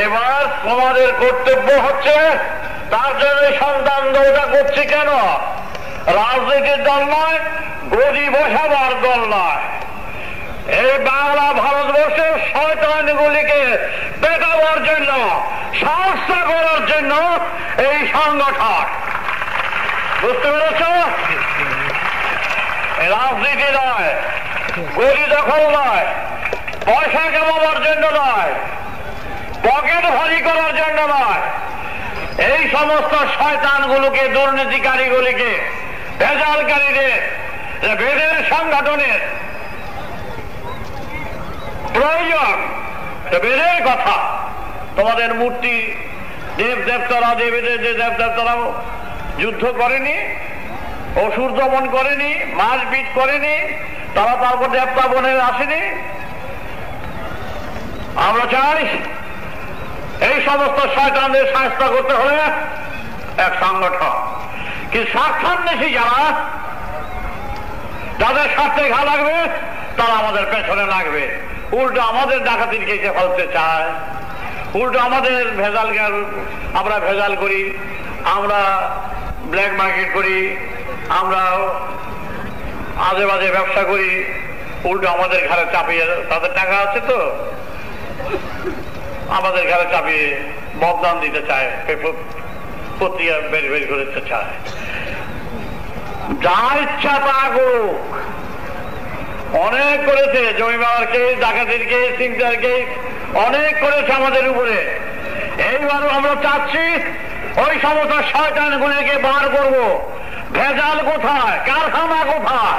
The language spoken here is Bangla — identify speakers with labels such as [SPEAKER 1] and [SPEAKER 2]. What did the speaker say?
[SPEAKER 1] এবার তোমাদের কর্তব্য হচ্ছে, তার জন্য সন্তান দলটা করছি কেন? রাজনীতির দল নয়, গদি বসাবার দল নয়। এই বাংলা ভারতবর্ষের শয়তানগুলিকে পেটাবার জন্য, সাহায্য করার জন্য এই সংগঠন। বুঝতে পেরেছ? রাজনীতি নয়, গদি দখল নয়, পয়সা কামাবার জন্য নয়, পকেট ভারী করার জন্য নয়। এই সমস্ত শয়তানগুলোকে, দুর্নীতিকারীগুলিকে, ভেজালকারীদের, বেদের সংগঠনের প্রয়োজন, বেদের কথা। তোমাদের মূর্তি দেবদেবতারা, দেবীদের যে দেবদেবতারা যুদ্ধ করেনি, অসুর দমন করেনি, মারপিট করেনি, তারা তারপর দেবতা বনে আসেনি। আমরা চাই এই সমস্ত শয়তানদের সাহায্য করতে হলে এক সংগঠন, কিন্তু স্বার্থান্বেষী যারা, যাদের স্বার্থে ঘা লাগবে, তারা আমাদের পেছনে লাগবে। উল্টো আমাদের ডাকাতির কেসে ফেলতে চায়, উল্টো আমাদের আমরা ভেজাল করি, আমরা ব্ল্যাক মার্কেট করি, আমরা আজে বাজে ব্যবসা করি, উল্টো আমাদের ঘরে চাপিয়ে, তাদের টাকা আছে তো, আমাদের ঘরে চাপিয়ে বদনাম দিতে চায়, পত্রিকা বের করতে চায়। যা ইচ্ছা তা করুক। অনেক করেছে, জমি বাবার কেস, ডাকাতির কেস, চিন্তার কেস অনেক করেছে আমাদের উপরে। এইবারও আমরা চাচ্ছি ওই সমস্ত শয়তানগুলিকে বার করবো। ভেজাল কোথায়, কারখানা কোথায়?